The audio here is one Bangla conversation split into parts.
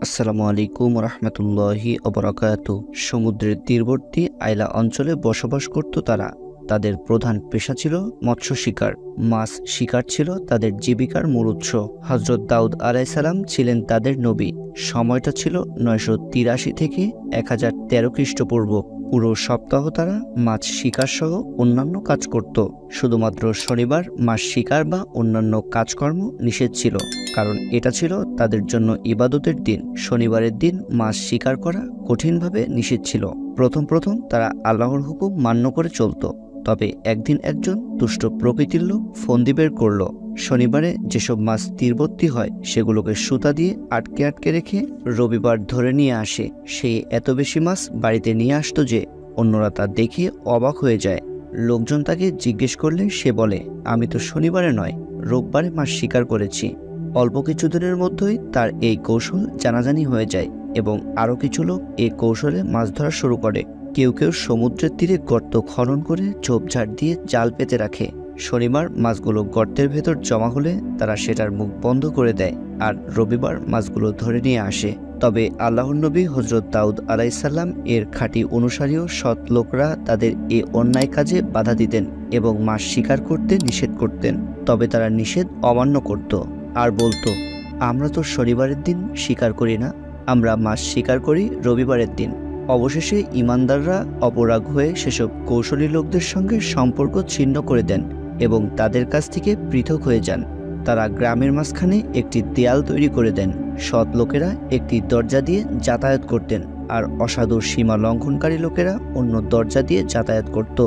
আসসালামু আলাইকুম রহমতুল্লাহি অবরাকাতু। সমুদ্রের তীরবর্তী আইলা অঞ্চলে বসবাস করত তারা। তাদের প্রধান পেশা ছিল মৎস্য শিকার। মাছ শিকার ছিল তাদের জীবিকার মূল উৎস। হযরত দাউদ আলাইহিসসালাম ছিলেন তাদের নবী। সময়টা ছিল 983 থেকে 1013 খ্রিস্টপূর্ব। পুরো সপ্তাহ তারা মাছ শিকার সহ অন্যান্য কাজ করত। শুধুমাত্র শনিবার মাছ শিকার বা অন্যান্য কাজকর্ম নিষেধ ছিল, কারণ এটা ছিল তাদের জন্য ইবাদতের দিন। শনিবারের দিন মাছ শিকার করা কঠিনভাবে নিষেধ ছিল। প্রথম তারা আল্লাহর হুকুম মান্য করে চলত। তবে একদিন একজন দুষ্ট প্রকৃতির লোক ফন্দি বের করল। শনিবারে যেসব মাছ তীরবর্তী হয় সেগুলোকে সুতা দিয়ে আটকে রেখে রবিবার ধরে নিয়ে আসে। সে এত বেশি মাছ বাড়িতে নিয়ে আসতো যে অন্যরা তা দেখে অবাক হয়ে যায়। লোকজন তাকে জিজ্ঞেস করলে সে বলে, আমি তো শনিবারে নয়, রোববারে মাছ শিকার করেছি। অল্প কিছুদিনের মধ্যেই তার এই কৌশল জানাজানি হয়ে যায় এবং আরও কিছু লোক এই কৌশলে মাছ ধরা শুরু করে। কেউ সমুদ্রের তীরে গর্ত খনন করে ঝোপঝাড় দিয়ে জাল পেতে রাখে। শনিবার মাছগুলো গর্তের ভেতর জমা হলে তারা সেটার মুখ বন্ধ করে দেয় আর রবিবার মাছগুলো ধরে নিয়ে আসে। তবে আল্লাহর নবী হযরত দাউদ আলাইহিসসালাম এর খাঁটি অনুসারী ও সৎ লোকরা তাদের এই অন্যায় কাজে বাধা দিতেন এবং মাছ শিকার করতে নিষেধ করতেন। তবে তারা নিষেধ অমান্য করত আর বলতো, আমরা তো শনিবারের দিন শিকার করি না, আমরা মাছ শিকার করি রবিবারের দিন। অবশেষে ইমানদাররা অপরাগ হয়ে সেসব কৌশলী লোকদের সঙ্গে সম্পর্ক ছিন্ন করে দেন এবং তাদের কাছ থেকে পৃথক হয়ে যান। তারা গ্রামের মাঝখানে একটি দেয়াল তৈরি করে দেন। সৎ লোকেরা একটি দরজা দিয়ে যাতায়াত করতেন আর অসাধু সীমা লঙ্ঘনকারী লোকেরা অন্য দরজা দিয়ে যাতায়াত করত।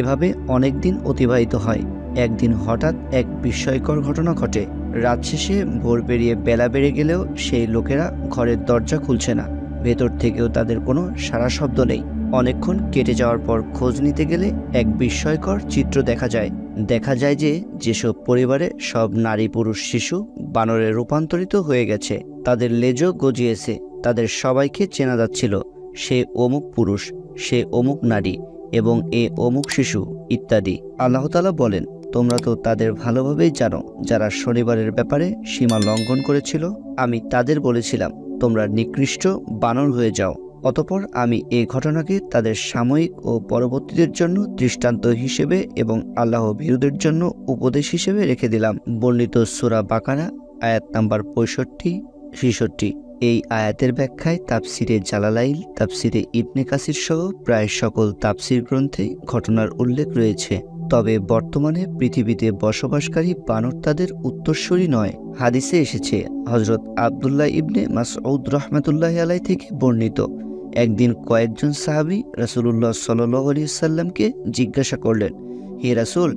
এভাবে অনেক দিন অতিবাহিত হয়। একদিন হঠাৎ এক বিস্ময়কর ঘটনা ঘটে। রাত শেষে ভোর পেরিয়ে বেলা বেড়ে গেলেও সেই লোকেরা ঘরের দরজা খুলছে না। ভেতর থেকেও তাদের কোনো সাড়া শব্দ নেই। অনেকক্ষণ কেটে যাওয়ার পর খোঁজ নিতে গেলে এক বিস্ময়কর চিত্র দেখা যায় যে যেসব পরিবারে সব নারী পুরুষ শিশু বানরে রূপান্তরিত হয়ে গেছে, তাদের লেজও গজিয়েছে। তাদের সবাইকে চেনা যাচ্ছিল, সে অমুক পুরুষ, সে অমুক নারী এবং এ অমুক শিশু ইত্যাদি। আল্লাহ তাআলা বলেন, তোমরা তো তাদের ভালোভাবেই জানো যারা শনিবারের ব্যাপারে সীমা লঙ্ঘন করেছিল। আমি তাদের বলেছিলাম, তোমরা নিকৃষ্ট বানর হয়ে যাও। অতঃপর আমি এই ঘটনাকে তাদের সাময়িক ও পরবর্তীদের জন্য দৃষ্টান্ত হিসেবে এবং আল্লাহ ভীরুদের জন্য উপদেশ হিসেবে রেখে দিলাম। বর্ণিত সূরা বাকারা আয়াত নাম্বার 65-66। এই আয়াতের ব্যাখ্যায় তাফসিরে জালালাইল, তাফসিরে ইবনে কাসির সহ প্রায় সকল তাফসির গ্রন্থে ঘটনার উল্লেখ রয়েছে। তবে বর্তমানে পৃথিবীতে বসবাসকারী বানর তাদের উত্তরসূরি নয়। হাদিসে এসেছে, হযরত আব্দুল্লাহ ইবনে মাসউদ রাহমাতুল্লাহি আলাইহি থেকে বর্ণিত, একদিন কয়েকজন সাহাবী রাসূলুল্লাহ সাল্লাল্লাহু আলাইহি ওয়াসাল্লামকে জিজ্ঞাসা করলেন, হে রাসূল,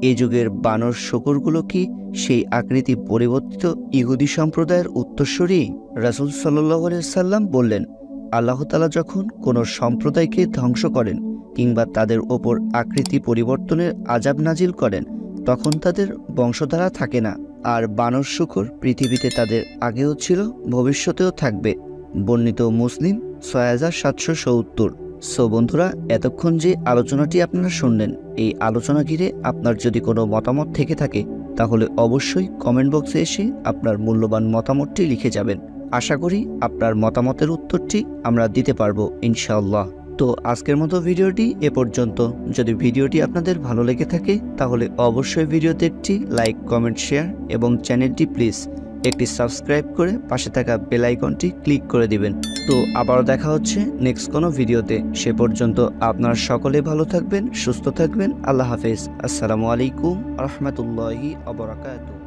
এই যুগের বানর শূকরগুলো কি সেই আকৃতি পরিবর্তিত ইহুদি সম্প্রদায়ের উত্তরসূরি? রাসূল সাল্লাল্লাহু আলাইহি ওয়াসাল্লাম বললেন, আল্লাহ তাআলা যখন কোনো সম্প্রদায়কে ধ্বংস করেন কিংবা তাদের ওপর আকৃতি পরিবর্তনের আযাব নাজিল করেন, তখন তাদের বংশধারা থাকে না। আর বানর শূকর পৃথিবীতে তাদের আগেও ছিল, ভবিষ্যতেও থাকবে। বর্ণিত মুসলিম 6770। সো বন্ধুরা, এতক্ষণ যে আলোচনাটি আপনারা শুনলেন, এই আলোচনা ঘিরে আপনার যদি কোনো মতামত থেকে থাকে তাহলে অবশ্যই কমেন্ট বক্সে এসে আপনার মূল্যবান মতামতটি লিখে যাবেন। আশা করি আপনার মতামতের উত্তরটি আমরা দিতে পারবো ইনশাআল্লাহ। তো আজকের মতো ভিডিওটি এ পর্যন্ত। যদি ভিডিওটি আপনাদের ভালো লেগে থাকে তাহলে অবশ্যই ভিডিওতে একটি লাইক, কমেন্ট, শেয়ার এবং চ্যানেলটি প্লিজ একটি সাবস্ক্রাইব করে পাশে থাকা বেল আইকনটি ক্লিক করে দিবেন। তো আবারও দেখা হচ্ছে নেক্সট কোনো ভিডিওতে। সে পর্যন্ত আপনারা সকলে ভালো থাকবেন, সুস্থ থাকবেন। আল্লাহ হাফেজ। আসসালামু আলাইকুম রহমতুল্লাহি ওয়া বারাকাতুহু।